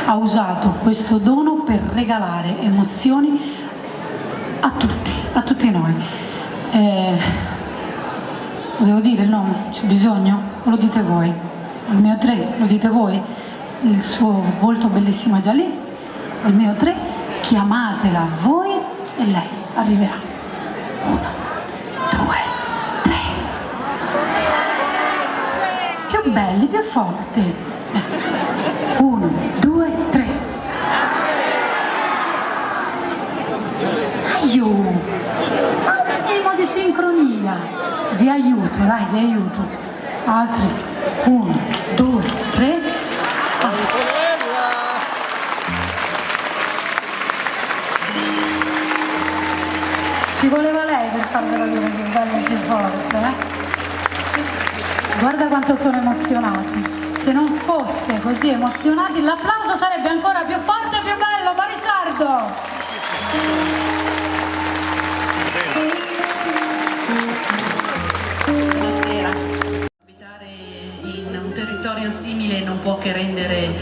ha usato questo dono per regalare emozioni a tutti noi. Devo dire il nome? C'è bisogno? O lo dite voi? Il mio 3, lo dite voi? Il suo volto bellissimo è già lì. Il mio 3, chiamatela voi e lei arriverà. 1, 2, 3. Più belli, più forti. 1, 2, 3. Aiuto! Andiamo di sincronia. Vi aiuto, dai, vi aiuto. Altri. 1, 2, 3. Ci voleva lei per farvelo dire più bello e più forte, Guarda quanto sono emozionati. Se non foste così emozionati, l'applauso sarebbe ancora più forte e più bello. Barisardo! Buonasera. Abitare in un territorio simile non può che rendere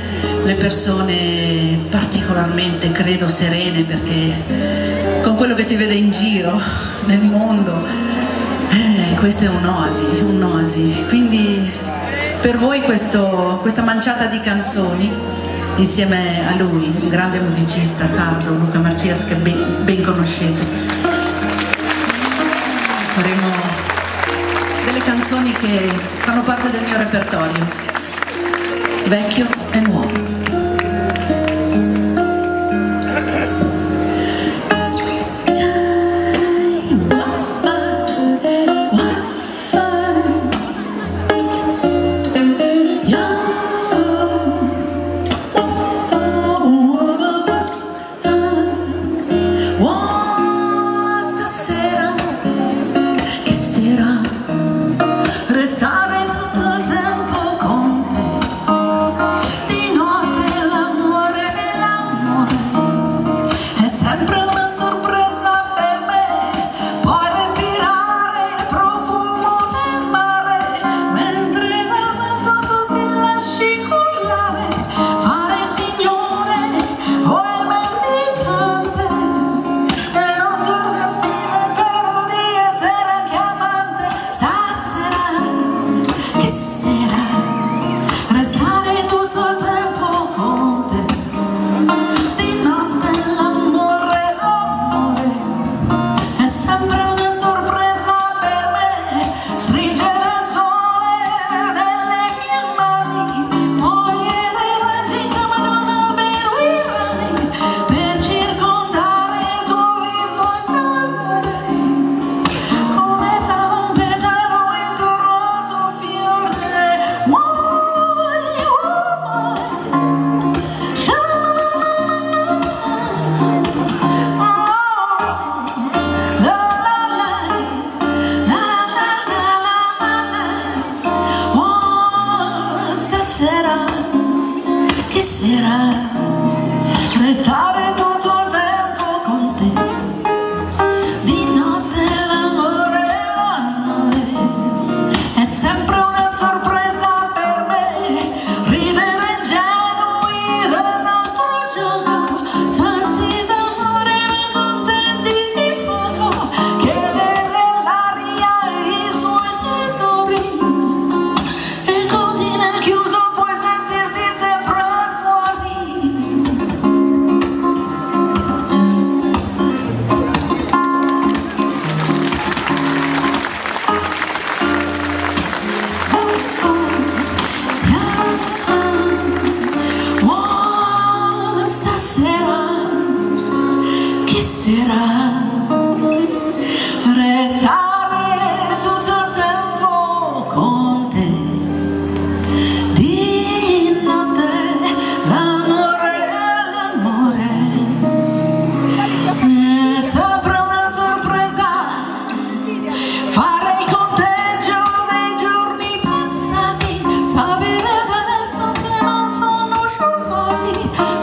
le persone particolarmente, credo, serene, perché con quello che si vede in giro nel mondo, questa è un'oasi. Quindi per voi questa manciata di canzoni, insieme a lui, un grande musicista sardo, Luca Marcias, che ben conoscete, faremo delle canzoni che fanno parte del mio repertorio, vecchio e nuovo.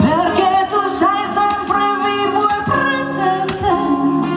Perché tu sei sempre vivo e presente.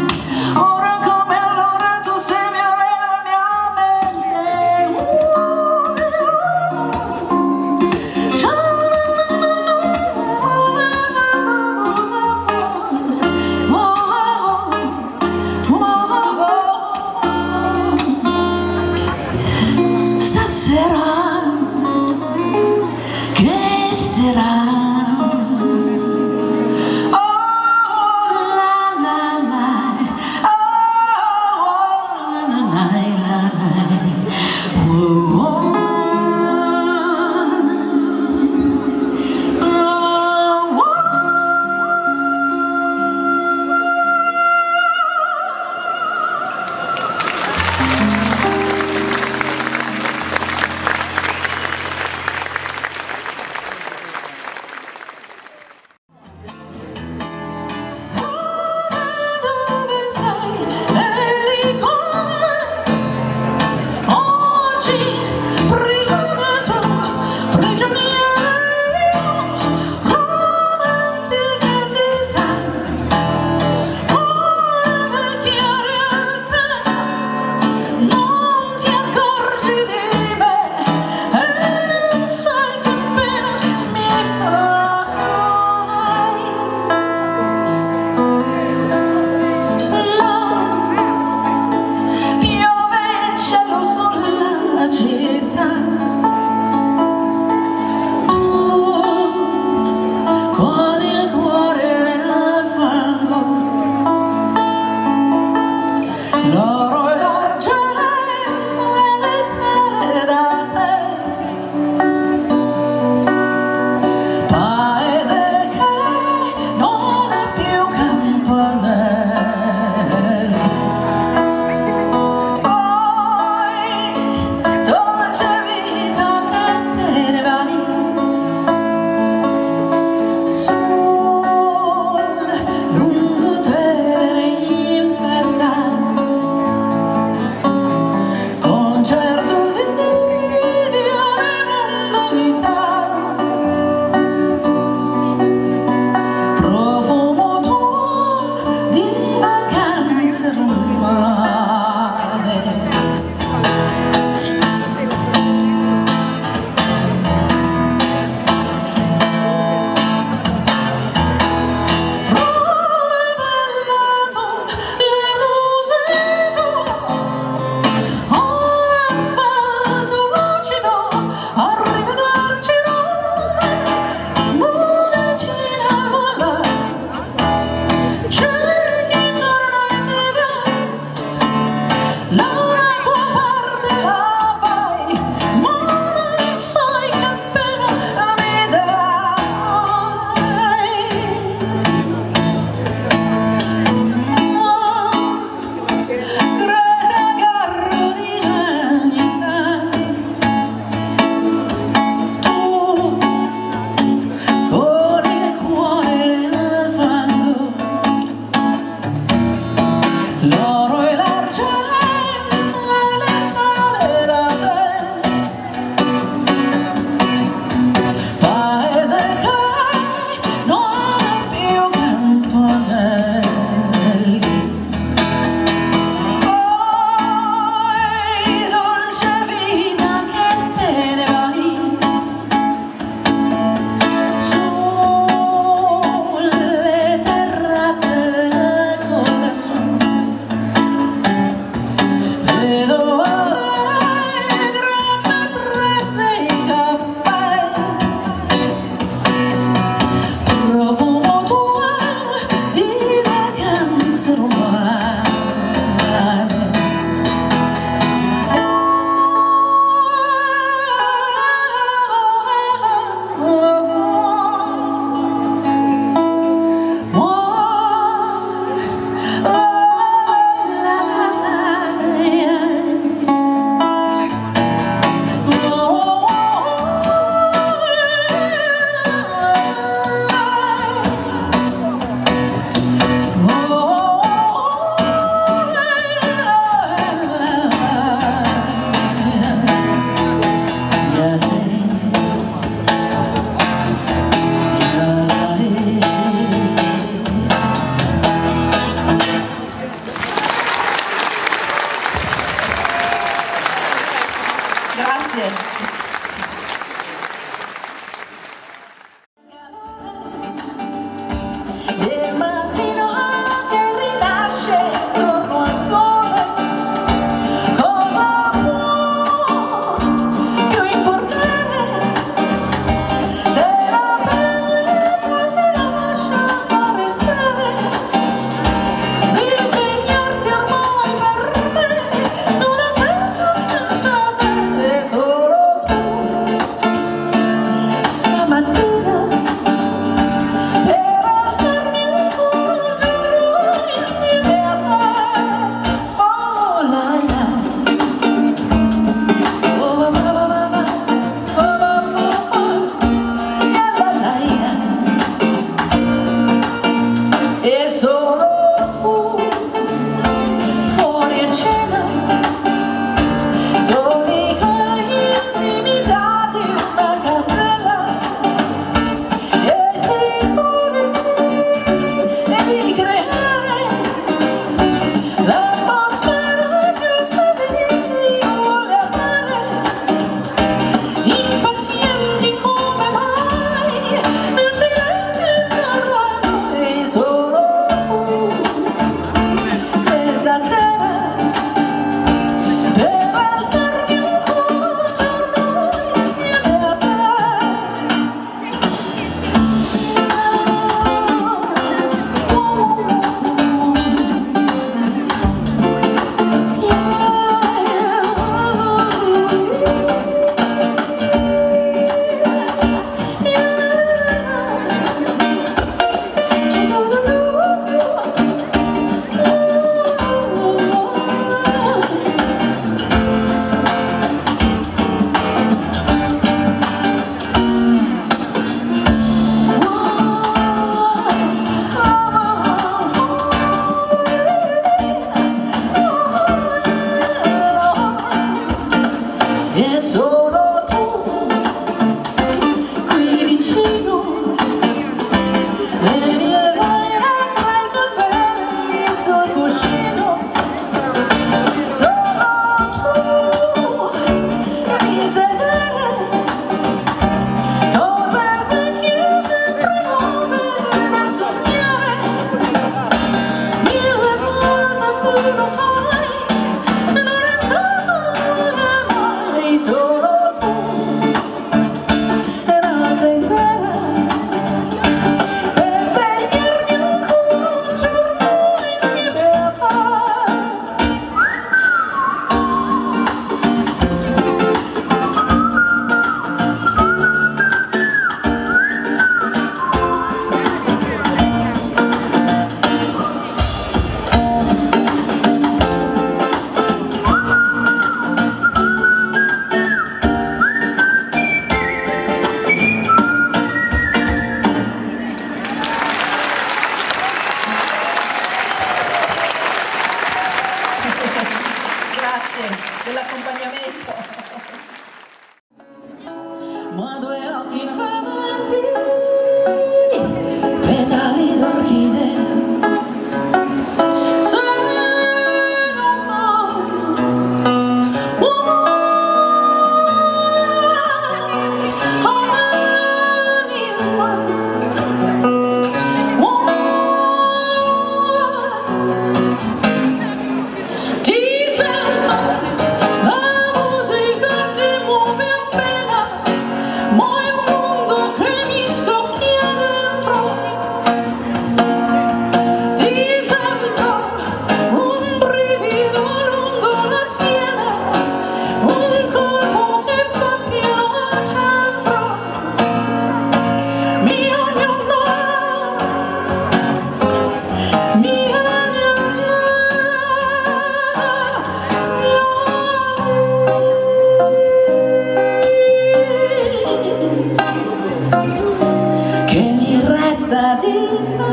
questa vita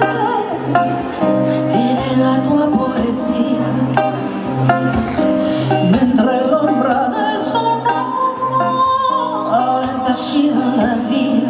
e della tua poesia, mentre l'ombra del sonno lenta scivola la via.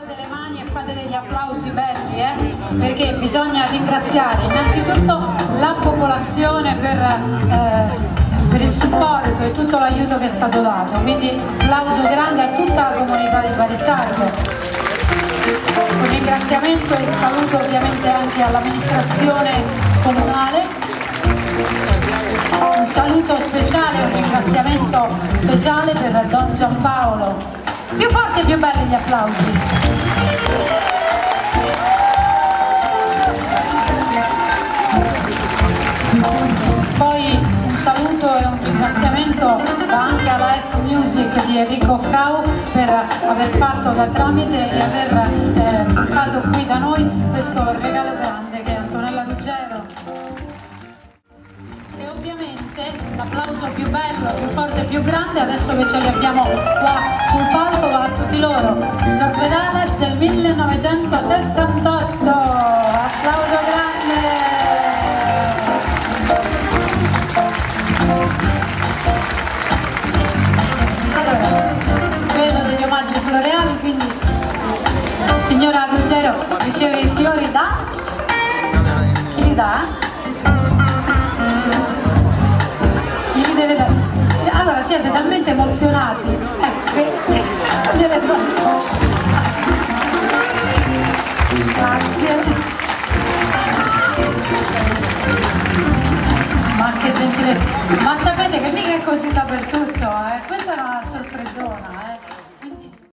Delle mani e fate degli applausi belli, perché bisogna ringraziare innanzitutto la popolazione per il supporto e tutto l'aiuto che è stato dato, quindi applauso grande a tutta la comunità di Barisardo. Un ringraziamento e saluto ovviamente anche all'amministrazione comunale, un saluto speciale e un ringraziamento speciale per Don Giampaolo. Più forti e più belli gli applausi. Poi un saluto e un ringraziamento va anche alla F Music di Enrico Frau per aver fatto da tramite e aver portato qui da noi questo regalo grande che è Antonella Ruggero. E ovviamente l'applauso più bello, più forte e più grande, adesso che ce li abbiamo qua sul palco, va a tutti loro. Sorbedales del 1968, applauso grande! Allora, vedo degli omaggi floreali, quindi signora Ruggero riceve i fiori da? Chi li dà? Allora siete talmente emozionati, grazie, ma che gentilezza, ma sapete che mica